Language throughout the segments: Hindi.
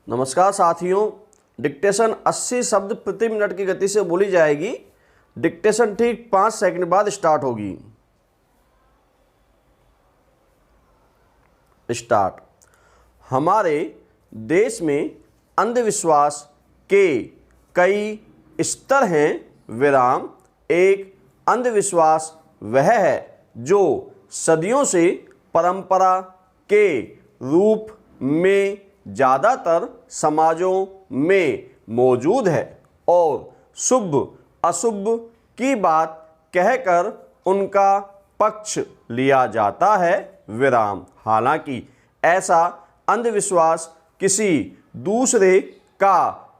नमस्कार साथियों, डिक्टेशन 80 शब्द प्रति मिनट की गति से बोली जाएगी। डिक्टेशन ठीक 5 सेकंड बाद स्टार्ट होगी। स्टार्ट। हमारे देश में अंधविश्वास के कई स्तर हैं। विराम। एक अंधविश्वास वह है जो सदियों से परंपरा के रूप में ज़्यादातर समाजों में मौजूद है और शुभ अशुभ की बात कहकर उनका पक्ष लिया जाता है। विराम। हालांकि ऐसा अंधविश्वास किसी दूसरे का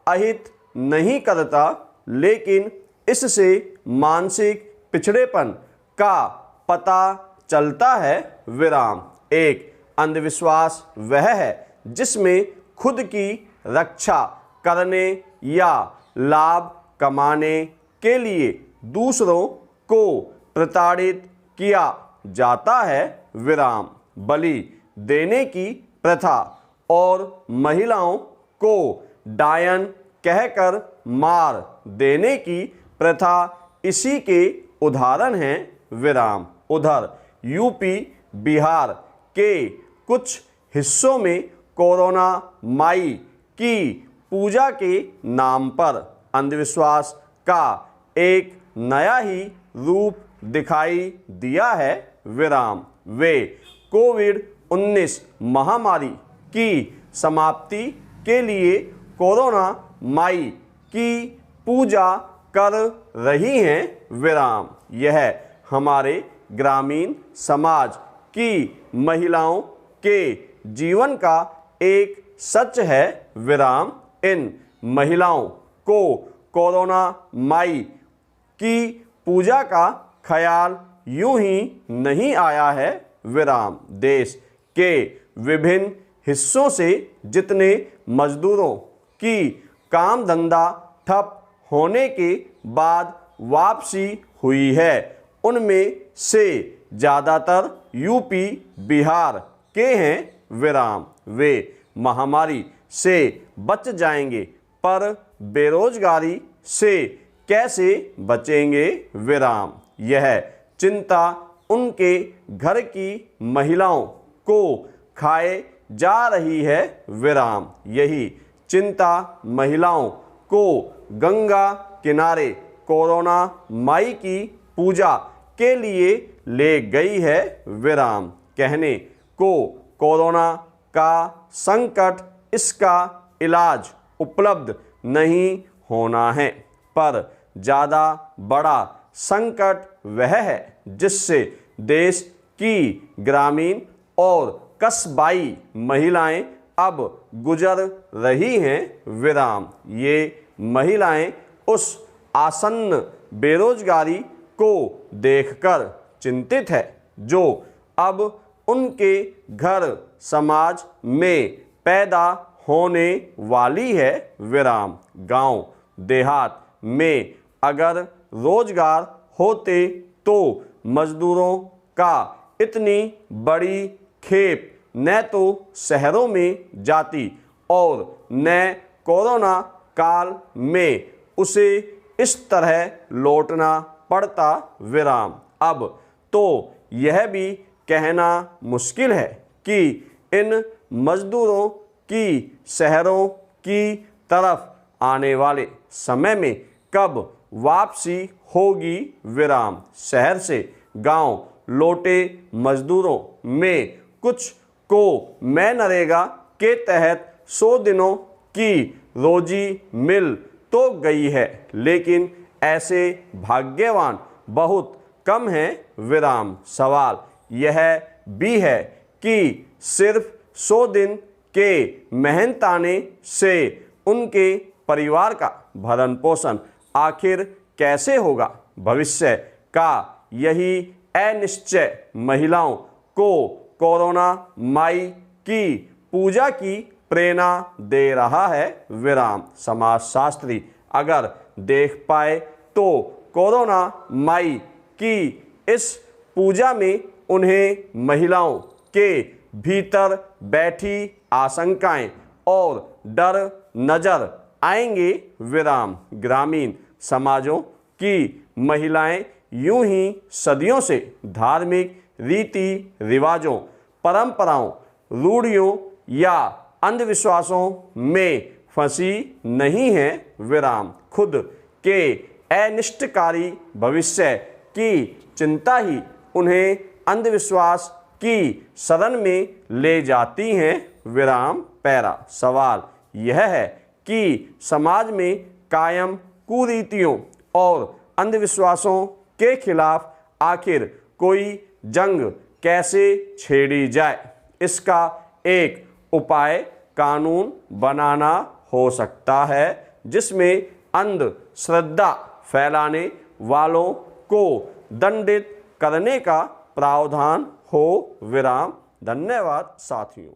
अहित नहीं करता, लेकिन इससे मानसिक पिछड़ेपन का पता चलता है। विराम। एक अंधविश्वास वह है जिसमें खुद की रक्षा करने या लाभ कमाने के लिए दूसरों को प्रताड़ित किया जाता है। विराम। बलि देने की प्रथा और महिलाओं को डायन कहकर मार देने की प्रथा इसी के उदाहरण हैं। विराम। उधर यूपी बिहार के कुछ हिस्सों में कोरोना माई की पूजा के नाम पर अंधविश्वास का एक नया ही रूप दिखाई दिया है। विराम। वे कोविड-19 महामारी की समाप्ति के लिए कोरोना माई की पूजा कर रही हैं। विराम। यह हमारे ग्रामीण समाज की महिलाओं के जीवन का एक सच है। विराम। इन महिलाओं को कोरोना माई की पूजा का ख्याल यूं ही नहीं आया है। विराम। देश के विभिन्न हिस्सों से जितने मजदूरों की काम धंधा ठप होने के बाद वापसी हुई है, उनमें से ज़्यादातर यूपी बिहार के हैं। विराम। वे महामारी से बच जाएंगे, पर बेरोजगारी से कैसे बचेंगे? विराम। यह चिंता उनके घर की महिलाओं को खाए जा रही है। विराम। यही चिंता महिलाओं को गंगा किनारे कोरोना माई की पूजा के लिए ले गई है। विराम। कहने को कोरोना का संकट, इसका इलाज उपलब्ध नहीं होना है, पर ज़्यादा बड़ा संकट वह है जिससे देश की ग्रामीण और कस्बाई महिलाएं अब गुजर रही हैं। विराम। ये महिलाएं उस आसन्न बेरोजगारी को देखकर चिंतित है जो अब उनके घर समाज में पैदा होने वाली है। विराम। गांव देहात में अगर रोजगार होते तो मजदूरों का इतनी बड़ी खेप न तो शहरों में जाती और न कोरोना काल में उसे इस तरह लौटना पड़ता। विराम। अब तो यह भी कहना मुश्किल है कि इन मजदूरों की शहरों की तरफ आने वाले समय में कब वापसी होगी। विराम। शहर से गांव लौटे मजदूरों में कुछ को मनरेगा के तहत 100 दिनों की रोजी मिल तो गई है, लेकिन ऐसे भाग्यवान बहुत कम हैं। विराम। सवाल यह भी है कि सिर्फ 100 दिन के मेहनताने से उनके परिवार का भरण पोषण आखिर कैसे होगा? भविष्य का यही अनिश्चय महिलाओं को कोरोना माई की पूजा की प्रेरणा दे रहा है। विराम। समाजशास्त्री अगर देख पाए तो कोरोना माई की इस पूजा में उन्हें महिलाओं के भीतर बैठी आशंकाएं और डर नजर आएंगे विराम। ग्रामीण समाजों की महिलाएं यूं ही सदियों से धार्मिक रीति रिवाजों, परंपराओं, रूढ़ियों या अंधविश्वासों में फंसी नहीं है विराम। खुद के अनिष्टकारी भविष्य की चिंता ही उन्हें अंधविश्वास की शरण में ले जाती हैं विराम पैरा। सवाल यह है कि समाज में कायम कुरीतियों और अंधविश्वासों के खिलाफ आखिर कोई जंग कैसे छेड़ी जाए। इसका एक उपाय कानून बनाना हो सकता है जिसमें अंधश्रद्धा फैलाने वालों को दंडित करने का प्रावधान हो विराम। धन्यवाद साथियों।